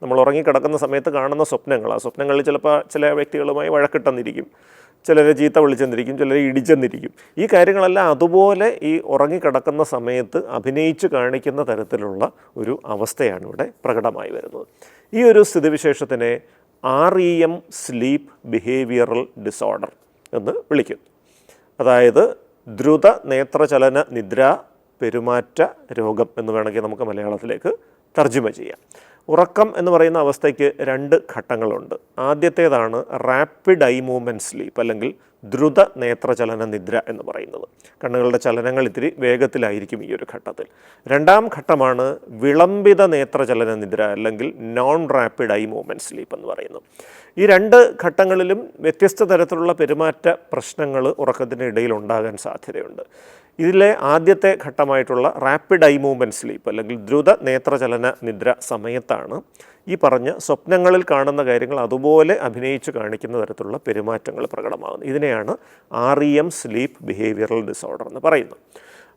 നമ്മൾ ഉറങ്ങിക്കിടക്കുന്ന സമയത്ത് കാണുന്ന സ്വപ്നങ്ങൾ, ആ സ്വപ്നങ്ങളിൽ ചിലപ്പോൾ ചില വ്യക്തികളുമായി വഴക്കിട്ടെന്നിരിക്കും, ചിലരെ ചീത്ത വിളിച്ചെന്നിരിക്കും, ചിലരെ ഇടിച്ചെന്നിരിക്കും. ഈ കാര്യങ്ങളെല്ലാം അതുപോലെ ഈ ഉറങ്ങിക്കിടക്കുന്ന സമയത്ത് അഭിനയിച്ച് കാണിക്കുന്ന തരത്തിലുള്ള ഒരു അവസ്ഥയാണ് ഇവിടെ പ്രകടമായി വരുന്നത്. ഈ ഒരു സ്ഥിതിവിശേഷത്തിനെ REM സ്ലീപ്പ് ബിഹേവിയറൽ ഡിസോർഡർ എന്ന് വിളിക്കുന്നു. അതായത് ദ്രുത നേത്രചലന നിദ്രാ പെരുമാറ്റ രോഗം എന്ന് വേണമെങ്കിൽ നമുക്ക് മലയാളത്തിലേക്ക് തർജ്ജമ ചെയ്യാം. ഉറക്കം എന്ന് പറയുന്ന അവസ്ഥയ്ക്ക് 2 ഘട്ടങ്ങളുണ്ട്. ആദ്യത്തേതാണ് റാപ്പിഡ് ഐ മൂവ്മെൻറ്റ് സ്ലീപ്പ്, അല്ലെങ്കിൽ ദ്രുത നേത്രചലന നിദ്ര എന്ന് പറയുന്നത്. കണ്ണുകളുടെ ചലനങ്ങൾ ഇത്തിരി വേഗത്തിലായിരിക്കും ഈ ഒരു ഘട്ടത്തിൽ. രണ്ടാം ഘട്ടമാണ് വിളംബിത നേത്രചലന നിദ്ര, അല്ലെങ്കിൽ non rapid I movement sleep എന്ന് പറയുന്നത്. ഈ 2 ഘട്ടങ്ങളിലും വ്യത്യസ്ത തരത്തിലുള്ള പെരുമാറ്റ പ്രശ്നങ്ങൾ ഉറക്കത്തിനിടയിൽ ഉണ്ടാകാൻ സാധ്യതയുണ്ട്. ഇതിലെ ആദ്യത്തെ ഘട്ടമായിട്ടുള്ള റാപ്പിഡ് ഐ മൂവ്മെൻറ്റ് സ്ലീപ്പ്, അല്ലെങ്കിൽ ദ്രുത നേത്രചലന നിദ്ര സമയത്താണ് ഈ പറഞ്ഞ സ്വപ്നങ്ങളിൽ കാണുന്ന കാര്യങ്ങൾ അതുപോലെ അഭിനയിച്ച് കാണിക്കുന്ന തരത്തിലുള്ള പെരുമാറ്റങ്ങൾ പ്രകടമാകുന്നത്. ഇതിനെയാണ് REM സ്ലീപ്പ് ബിഹേവിയറൽ ഡിസോർഡർ എന്ന് പറയുന്നത്.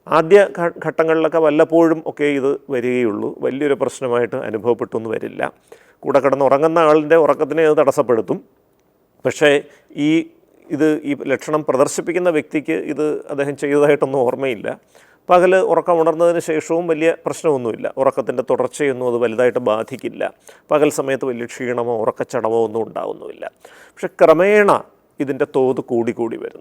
ആദ്യ ഘട്ടങ്ങളിലൊക്കെ വല്ലപ്പോഴും ഒക്കെ ഇത് വരികയുള്ളൂ, വലിയൊരു പ്രശ്നമായിട്ട് അനുഭവപ്പെട്ടൊന്നും വരില്ല. കൂടെ കിടന്ന് ഉറങ്ങുന്ന ആളിൻ്റെ ഉറക്കത്തിനെ അത് തടസ്സപ്പെടുത്തും. പക്ഷേ ഈ ലക്ഷണം പ്രദർശിപ്പിക്കുന്ന വ്യക്തിക്ക് ഇത് അദ്ദേഹം ചെയ്തതായിട്ടൊന്നും ഓർമ്മയില്ല. പകൽ ഉറക്കം ഉണർന്നതിന് ശേഷവും വലിയ പ്രശ്നമൊന്നുമില്ല, ഉറക്കത്തിൻ്റെ തുടർച്ചയൊന്നും അത് വലുതായിട്ട് ബാധിക്കില്ല. പകൽ സമയത്ത് വലിയ ക്ഷീണമോ ഉറക്കച്ചടവോ ഒന്നും ഉണ്ടാവുന്നുമില്ല. പക്ഷെ ക്രമേണ ഇതിൻ്റെ തോത് കൂടി വരുന്നു.